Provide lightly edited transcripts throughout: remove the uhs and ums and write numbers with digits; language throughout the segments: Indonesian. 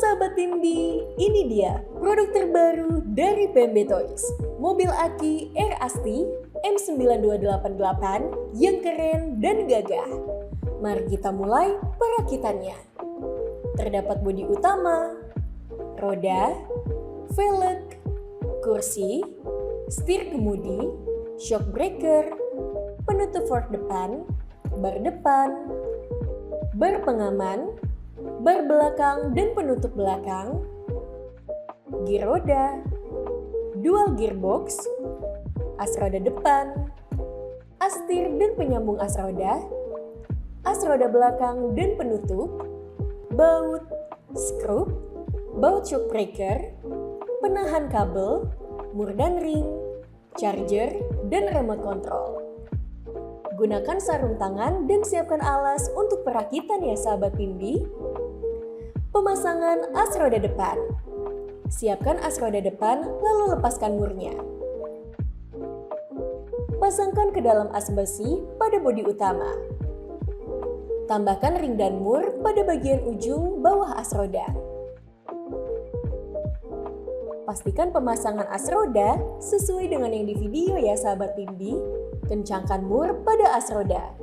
Sahabat Tindi, ini dia produk terbaru dari PMB Toys. Mobil aki Air Asti M9288 yang keren dan gagah. Mari kita mulai perakitannya. Terdapat bodi utama, roda, velg, kursi, setir kemudi, shock breaker, penutup fork depan, bar depan, bar pengaman, bar belakang dan penutup belakang, gir roda, dual gearbox, as roda depan, astir dan penyambung as roda belakang dan penutup, baut, skrup, baut shock breaker, penahan kabel, mur dan ring, charger, dan remote control. Gunakan sarung tangan dan siapkan alas untuk perakitan ya sahabat Tindi. Pemasangan as roda depan. Siapkan as roda depan lalu lepaskan murnya. Pasangkan ke dalam as besi pada bodi utama. Tambahkan ring dan mur pada bagian ujung bawah as roda. Pastikan pemasangan as roda sesuai dengan yang di video ya sahabat Tindi. Kencangkan mur pada as roda.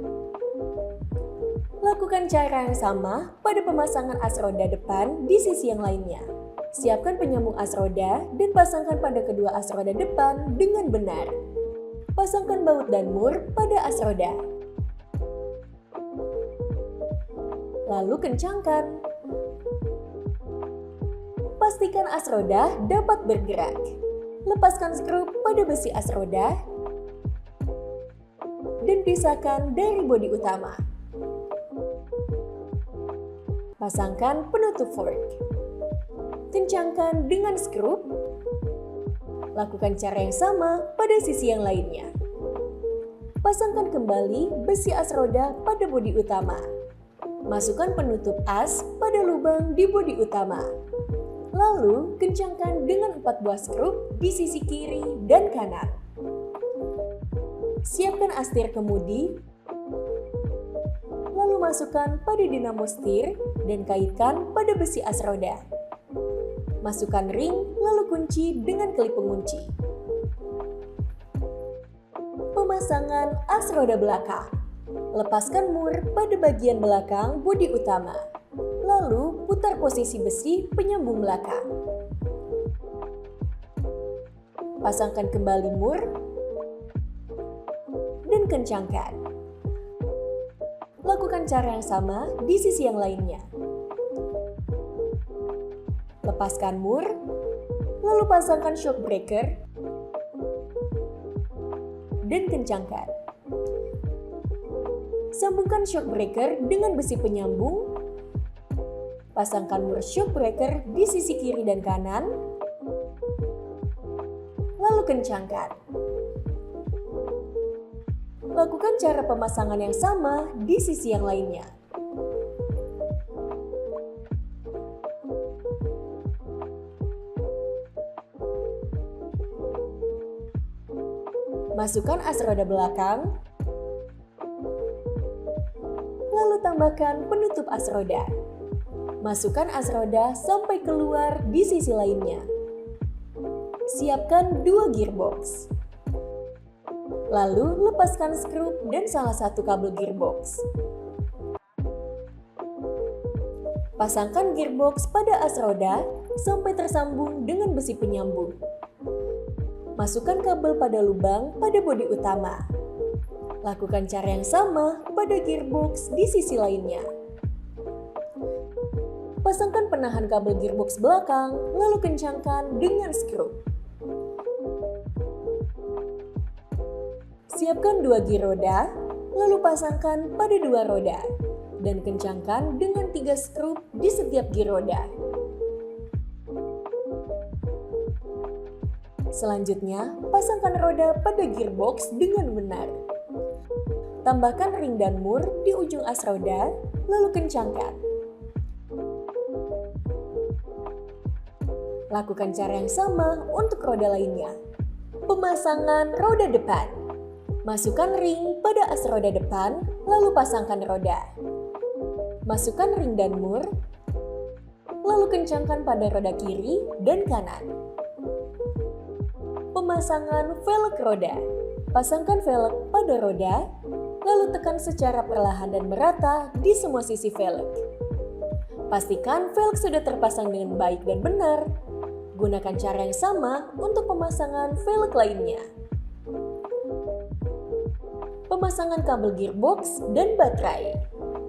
Lakukan cara yang sama pada pemasangan as roda depan di sisi yang lainnya. Siapkan penyambung as roda dan pasangkan pada kedua as roda depan dengan benar. Pasangkan baut dan mur pada as roda. Lalu kencangkan. Pastikan as roda dapat bergerak. Lepaskan skrup pada besi as roda dan pisahkan dari bodi utama. Pasangkan penutup fork. Kencangkan dengan skrup. Lakukan cara yang sama pada sisi yang lainnya. Pasangkan kembali besi as roda pada bodi utama. Masukkan penutup as pada lubang di bodi utama. Lalu kencangkan dengan 4 buah skrup di sisi kiri dan kanan. Siapkan astir kemudi, lalu masukkan pada dinamo setir dan kaitkan pada besi as roda. Masukkan ring, lalu kunci dengan klip pengunci. Pemasangan as roda belakang. Lepaskan mur pada bagian belakang bodi utama, lalu putar posisi besi penyambung belakang. Pasangkan kembali mur dan kencangkan. Lakukan cara yang sama di sisi yang lainnya. Lepaskan mur, lalu pasangkan shock breaker dan kencangkan. Sambungkan shock breaker dengan besi penyambung. Pasangkan mur shock breaker di sisi kiri dan kanan, lalu kencangkan. Lakukan cara pemasangan yang sama di sisi yang lainnya. Masukkan as roda belakang, lalu tambahkan penutup as roda. Masukkan as roda sampai keluar di sisi lainnya. Siapkan 2 gearbox. Lalu lepaskan skrup dan salah satu kabel gearbox. Pasangkan gearbox pada as roda sampai tersambung dengan besi penyambung. Masukkan kabel pada lubang pada bodi utama. Lakukan cara yang sama pada gearbox di sisi lainnya. Pasangkan penahan kabel gearbox belakang, lalu kencangkan dengan skrup. Siapkan 2 gir roda, lalu pasangkan pada 2 roda, dan kencangkan dengan 3 skrup di setiap gir roda. Selanjutnya, pasangkan roda pada gearbox dengan benar. Tambahkan ring dan mur di ujung as roda, lalu kencangkan. Lakukan cara yang sama untuk roda lainnya. Pemasangan roda depan. Masukkan ring pada as roda depan, lalu pasangkan roda. Masukkan ring dan mur, lalu kencangkan pada roda kiri dan kanan. Pemasangan velg roda. Pasangkan velg pada roda, lalu tekan secara perlahan dan merata di semua sisi velg. Pastikan velg sudah terpasang dengan baik dan benar. Gunakan cara yang sama untuk pemasangan velg lainnya. Pemasangan kabel gearbox dan baterai.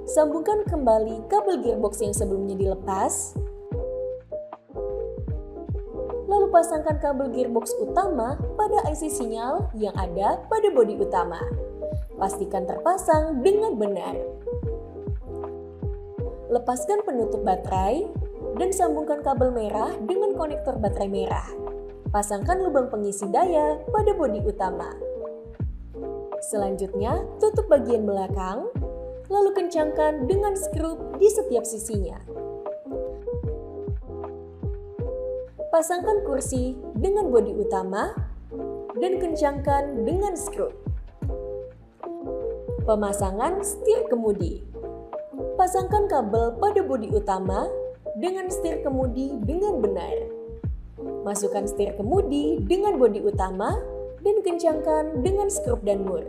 Sambungkan kembali kabel gearbox yang sebelumnya dilepas. Lalu pasangkan kabel gearbox utama pada IC sinyal yang ada pada bodi utama. Pastikan terpasang dengan benar. Lepaskan penutup baterai dan sambungkan kabel merah dengan konektor baterai merah. Pasangkan lubang pengisi daya pada bodi utama. Selanjutnya, tutup bagian belakang, lalu kencangkan dengan skrup di setiap sisinya. Pasangkan kursi dengan bodi utama dan kencangkan dengan skrup. Pemasangan setir kemudi. Pasangkan kabel pada bodi utama dengan setir kemudi dengan benar. Masukkan setir kemudi dengan bodi utama dan kencangkan dengan skrup dan mur.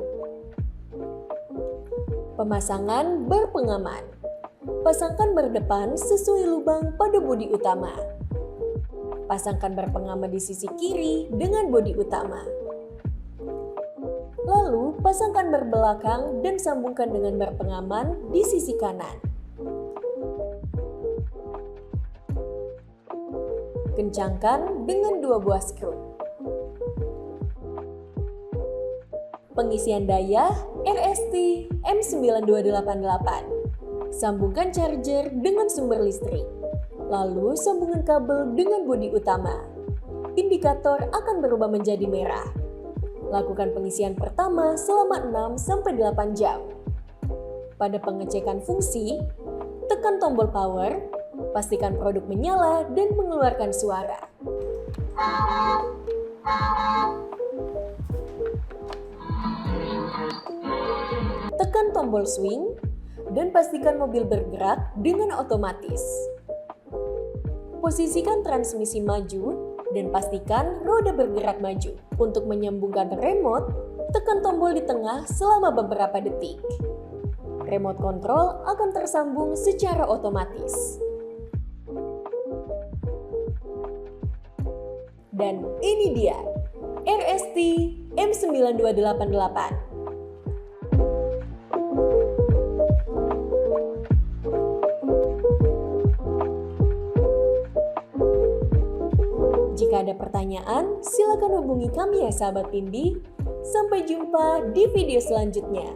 Pemasangan bar pengaman. Pasangkan bar depan sesuai lubang pada bodi utama. Pasangkan bar pengaman di sisi kiri dengan bodi utama. Lalu, pasangkan bar belakang dan sambungkan dengan bar pengaman di sisi kanan. Kencangkan dengan 2 buah skrup. Pengisian daya RST M9288. Sambungkan charger dengan sumber listrik. Lalu sambungan kabel dengan bodi utama. Indikator akan berubah menjadi merah. Lakukan pengisian pertama selama 6-8 jam. Pada pengecekan fungsi, tekan tombol power, pastikan produk menyala dan mengeluarkan suara. Tekan tombol swing dan pastikan mobil bergerak dengan otomatis. Posisikan transmisi maju dan pastikan roda bergerak maju. Untuk menyambungkan remote, tekan tombol di tengah selama beberapa detik. Remote control akan tersambung secara otomatis. Dan ini dia, RST M9288. Jika ada pertanyaan, silakan hubungi kami ya sahabat Pindi. Sampai jumpa di video selanjutnya.